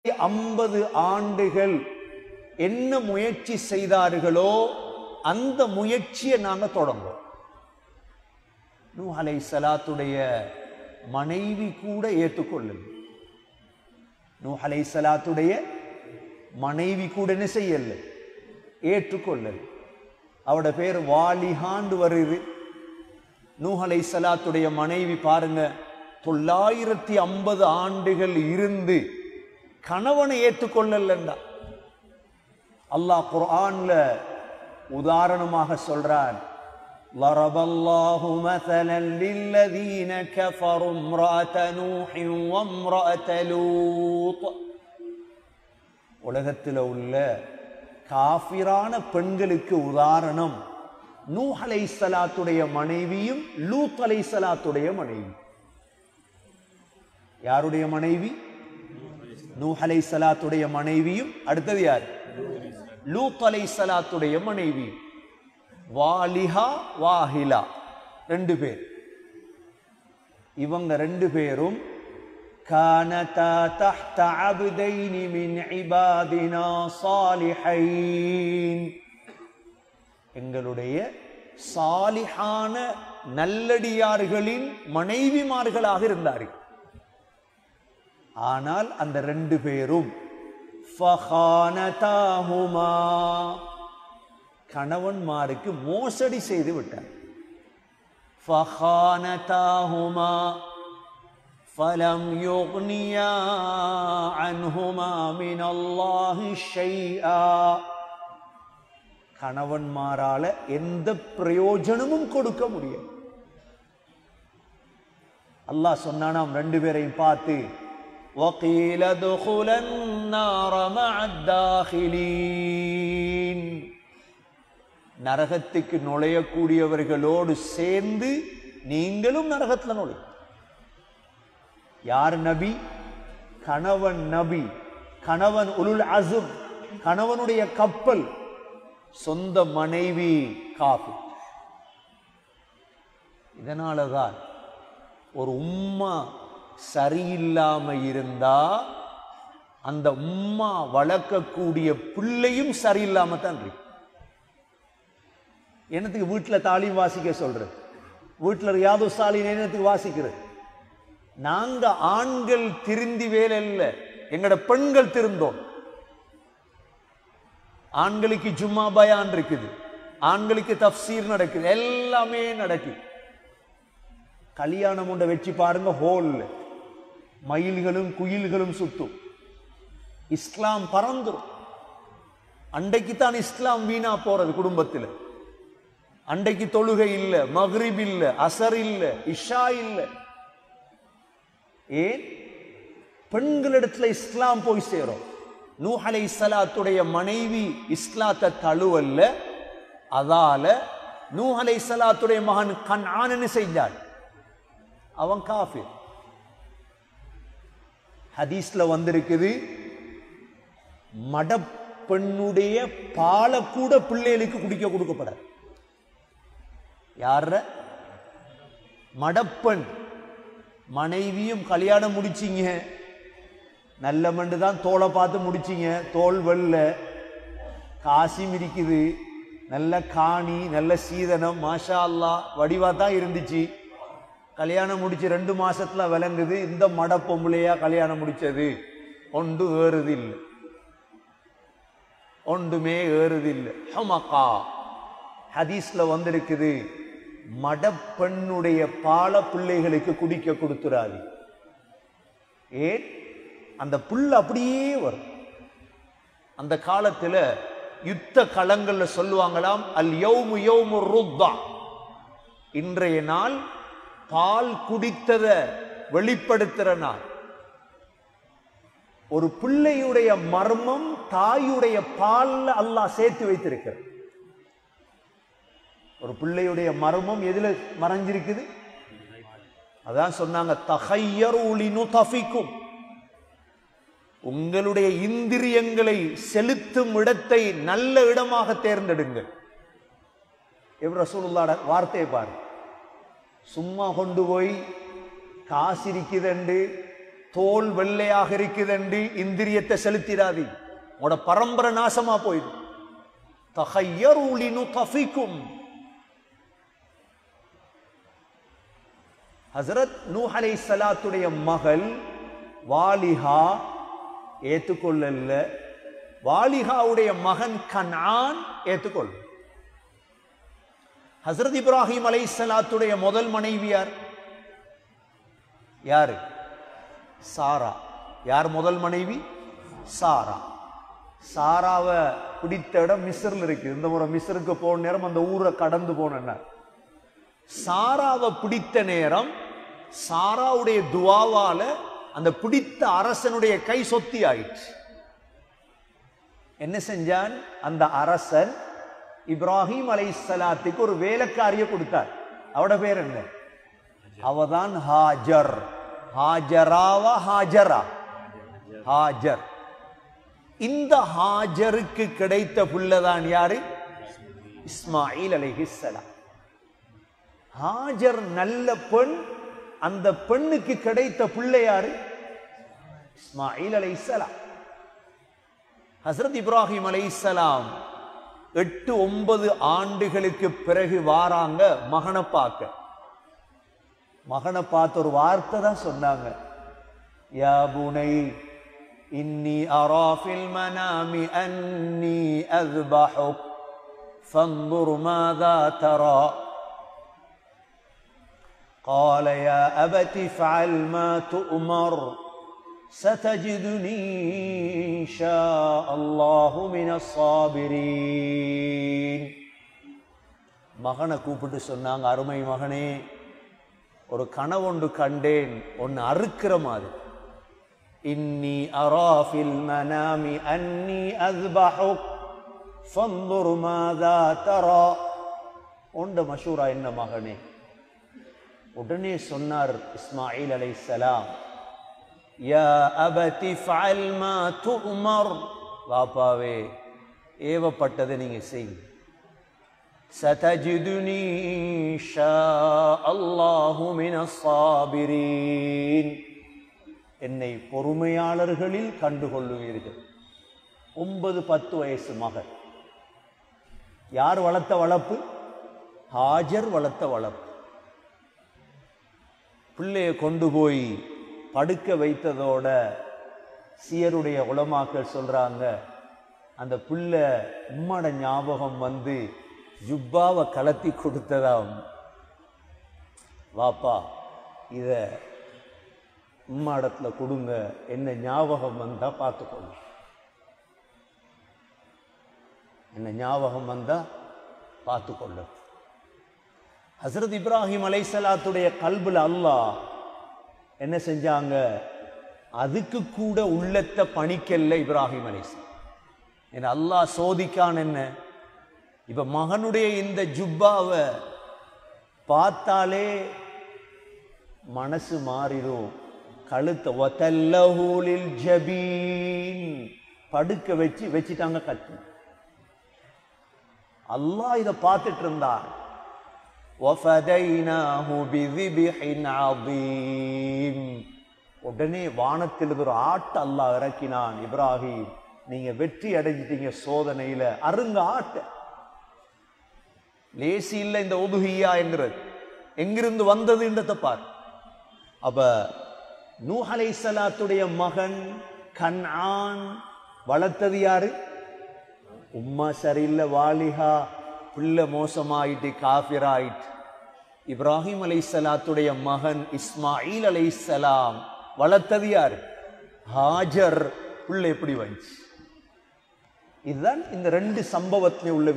50 ஆண்டுகள் என்ன முயற்சி செய்தார்களோ அந்த முயற்சியை நாங்க தொடங்குவோம். நூஹ் அலைஹிஸ்ஸலாத்துடைய மனைவி கூட ஏற்றுக்கொள்ளல. நூஹ் அலைஹிஸ்ஸலாத்துடைய மனைவி கூட என்ன செய்யல, ஏற்றுக்கொள்ளல. அவட பேர் வாலிஹாண்டு வருது. நூஹ் அலைஹிஸ்ஸலாத்துடைய மனைவி பாருங்க, 950 ஆண்டுகள் இருந்து கணவனை ஏற்றுக்கொள்ளலண்டா. அல்லாஹ் குர்ஆன்ல உதாரணமாக சொல்றான், ضربالله مثلا للذين كفروا امرأة نوح وامرأة لوط. உலகத்தில் உள்ள காஃபிரான பெண்களுக்கு உதாரணம் நூஹ் அலைஹிஸ்ஸலாத்துடைய மனைவியும் லூத் அலைஹிஸ்ஸலாத்துடைய மனைவி. யாருடைய மனைவி? நூஹ் அலைஹிஸ்ஸலாத்துடைய மனைவியும், அடுத்தது யார்? லூத் அலைஹிஸ்ஸலாத்துடைய மனைவி. வாலிஹா வாஹிலா 2 பேர். இவங்க 2 பேரும் கானதா தஹ்த அப்தைனி மின் இபாதினா சாலிஹைன், எங்களுடைய சாலிஹான நல்லடியார்களின் மனைவிமார்களாக இருந்தார்கள். ஆனால் அந்த 2 பேரும் ஃபஹானதாஹுமா, கணவன்மாருக்கு மோசடி செய்து விட்டார். ஃபஹானதாஹுமா ஃபலம் யுக்னியா அன்ஹுமா மினல்லாஹி ஷைஆ, கணவன்மாரால எந்த பிரயோஜனமும் கொடுக்க முடியாது. அல்லாஹ் சொன்னானாம் 2 பேரையும் பார்த்து, وَقِيلَ ادْخُلَا النَّارَ مَعَ الدَّاخِلِينَ, நரகத்துக்கு நுழையக்கூடியவர்களோடு சேர்ந்து நீங்களும் நரகத்தில் நுழை. யார் நபி? கணவன் நபி, கணவன் உலுல் அஸும், கணவனுடைய கப்பல், சொந்த மனைவி காஃபிர். இதனாலதான் ஒரு உம்மா சரியில்லாம இருந்தா அந்த உம்மா வளர்க்கக்கூடிய பிள்ளையும் சரியில்லாம தான் இருக்கு. என்னத்துக்கு வீட்டில் தாலீம் வாசிக்க சொல்றது, வீட்டில் ரியாது சாலிஹீன் என்னத்துக்கு வாசிக்கிறது? நாங்க ஆண்கள் திருந்தி வேலை இல்லை, எங்கட பெண்கள் திருந்தோம். ஆண்களுக்கு ஜும்மா பயான் இருக்குது, ஆண்களுக்கு தஃப்சீர் நடக்குது, எல்லாமே நடக்குது. கல்யாணம் ஒன்றை வச்சு பாருங்க, ஹோல்ல மயில்களும் குயில்களும் சுத்தும். இஸ்லாம் பறந்துரும். அன்றைக்கு தான் இஸ்லாம் வீணா போறது குடும்பத்தில். அன்றைக்கு தொழுகை இல்ல, மக்ரிப் இல்ல, அசர் இல்ல, இஷா இல்ல. ஏன்? பெண்களிடத்துல இஸ்லாம் போய் சேரும். நூஹ் அலைஹிஸ்ஸலாத்துடைய மனைவி இஸ்லாத்தை தழுவல்ல, அதால நூஹ் அலைஹிஸ்ஸலாத்துடைய மகன் கன்ஆன் செஞ்சான், அவன் காஃபிர். ஹதீஸ்ல வந்திருக்குது, மடப்பெண்ணுடைய பாலை கூட பிள்ளைகளுக்கு குடிக்க கொடுக்கப்படாது. யார? மடப்பெண். மனைவியும் கல்யாணம் முடிச்சிங்க, நல்ல மண்டு தான் தோலை பார்த்து முடிச்சிங்க, தோல் வெள்ள, காசிம் இருக்குது, நல்ல காணி, நல்ல சீதனம், மாஷா அல்லாஹ் வடிவா தான் இருந்துச்சு. கல்யாணம் முடிச்சு 2 மாசத்துல விளங்குது இந்த மட பொம்பளையா கல்யாணம் முடிச்சது, ஒன்று ஏறுது இல்லை, ஒன்றுமே ஏறுது இல்லை. ஹமகா ஹதீஸ்ல வந்திருக்குது, மடப்பெண்ணுடைய பால பிள்ளைகளுக்கு குடிக்க கொடுத்துறாது. ஏன்? அந்த புல் அப்படியே வரும். அந்த காலத்துல யுத்த களங்கள்ல சொல்லுவாங்களாம், அல் யௌமு யௌமு ருத்தா, இன்றைய நாள் பால் குடித்தத வெளிப்படுத்துற நாள். ஒரு பிள்ளையுடைய மர்மம் தாயுடைய பால்ல அல்லாஹ் சேர்த்து வைத்திருக்கிற. ஒரு பிள்ளையுடைய மர்மம் எதுல மறைஞ்சிருக்குது? அதான் சொன்னாங்க, தஹய்யரு லினுதஃபிக்கும், உங்களுடைய இந்திரியங்களை செலுத்தும் இடத்தை நல்ல இடமாக தேர்ந்தெடுங்கள். ரசூலுல்லாஹ் வார்த்தையை பாரு. சும்மா கொண்டு போய் காசு இருக்குதுண்டு தோல் வெள்ளையாக இருக்குதுண்டு இந்திரியத்தை செலுத்திடாதி, உங்களோட பரம்பரை நாசமா போயிடும். தஹய்யரு லினுதஃபிக்கும். ஹஸரத் நூஹ் அலைஹிஸ்ஸலாத்துடைய மகள் வாலிஹா ஏத்துக்கொள்ளல. வாலிஹாவுடைய மகன் கன்ஆன் ஏத்துக்கொள்ள. ஹஸரத் இப்ராஹிம் அலைஹிஸ்ஸலாத்துடைய முதல் மனைவியார் யாரு? சாரா. யார் முதல் மனைவி? சாரா. சாராவை பிடித்த இடம் மிஸ்ர்ல இருக்கு. இந்த முறை மிஸ்ருக்கு போன நேரம் அந்த ஊரை கடந்து போன சாராவை பிடித்த நேரம் சாராவுடைய துவாவால அந்த பிடித்த அரசனுடைய கை சொத்தி ஆயிடுச்சு. என்ன செஞ்சான் அந்த அரசன்? இப்ராஹிம் அலைஹிஸ்ஸலாத்துக்கு ஒரு வேலைக்காரிய கொடுத்தார். அவட பேர் என்ன? அவதான் ஹாஜர். ஹாஜராவா ஹாஜரா? ஹாஜர். இந்த ஹாஜருக்கு கிடைத்த புள்ளதான் யாரு? இஸ்மாயில் அலைஹிஸ்ஸலாம். ஹாஜர் நல்ல பெண். அந்த பெண்ணுக்கு கிடைத்த பிள்ளை யாரு? இஸ்மாயில் அலைஹிஸ்ஸலாம். ஹஸரத் இப்ராஹிம் அலைஹிஸ்ஸலாம் 8-9 ஆண்டுகளுக்கு பிறகு வாராங்க மகனை பார்க்க. மகனை பார்த்து ஒரு வார்த்தை தான் சொன்னாங்க. யா புனை இன்னி அரா ஃபில் மனாமி அன்னி அஸ்பஹுக் ஃபன்ظுர் மாதா தரா. قال يا أبت افعل ما تؤمر ستجدني إن شاء الله من الصابرين. மகனை கூப்பிட்டு சொன்னாங்க, அருமை மகனே, ஒரு கனவொன்று கண்டேன், ஒன்னு அறுக்கிற மாதிரி. இன்னி அரா ஃபில் மனாமி அன்னி அஸ்பஹுக் ஃபன்ظுர் மாதா தரா. ஒண்ட மஷூரா என்ன மகனே? உடனே சொன்னார் இஸ்மாயில் அலைஹிஸ்ஸலாம், யா அபதி ஃபஅல் மா துஅமர். வாப்பாவே, ஏவப்பட்டதை நீங்க செய்யுங்க. சதஜிதுனி இன்ஷாஅல்லாஹு மினஸ் ஸாபிரீன். என்னை பொறுமையாளர்களில் கண்டுகொள்ளுவீர்கள். 9-10 வயசு மகன். யார் வளர்த்த வளர்ப்பு? ஹாஜர் வளர்த்த வளர்ப்பு. பிள்ளைய கொண்டு போய் படுக்க வைத்ததோட சியருடைய உலமாக்கள் சொல்றாங்க, அந்த பிள்ளை உம்மோட ஞாபகம் வந்து ஜுப்பாவை கலத்தி கொடுத்ததாம். வாப்பா, இத உம்மாடத்துல கொடுங்க, என்ன ஞாபகம் வந்தா பார்த்துக்கொள்ள. என்ன ஞாபகம் வந்தா பார்த்துக்கொள்ள. ஹஸரத் இப்ராஹிம் அலைஹிஸ்ஸலாத்துடைய கல்புல அல்லாஹ் என்ன செஞ்சாங்க? அதுக்கு கூட உள்ளத்தை பணிக்கல்ல இப்ராஹிம் அலைஹிஸ்ஸலாம். என்ன அல்லாஹ் சோதிக்கான் என்ன? இப்ப மகனுடைய இந்த ஜுப்பாவை பார்த்தாலே மனசு மாறிடும். கழுத்தை வதல்லஹூலில் ஜபீன் படுக்க வச்சிட்டாங்க கத்து. அல்லாஹ் இதை பார்த்துட்டு இருந்தார். உடனே வானத்தில் ஒரு ஆட்டு அல்லாஹ் இறக்கினான். இப்ராஹிம், நீங்க வெற்றி அடைஞ்சிட்டீங்க சோதனையில, அருங்க ஆட்ட. லேசி இல்ல இந்த உதுஹியா என்கிறது. எங்கிருந்து வந்ததுன்றத பார். அப்ப நூஹ் அலைஹிஸ்ஸலாத்துடைய மகன் கன்ஆன் வளர்த்தது யாரு? உம்மா சரியில்லை, வாலிஹா, பிள்ளை மோசமாயிட்டு காஃபிராயிட்டு. இப்ராஹிம் அலைஹிஸ்ஸலாத்துடைய மகன் இஸ்மாயில் அலைஹிஸ்ஸலாம் வளர்த்தது யாரு? ஹாஜர். பிள்ளை எப்படி வந்துச்சு? இதுதான் இந்த 2 சம்பவத்திலே உள்ள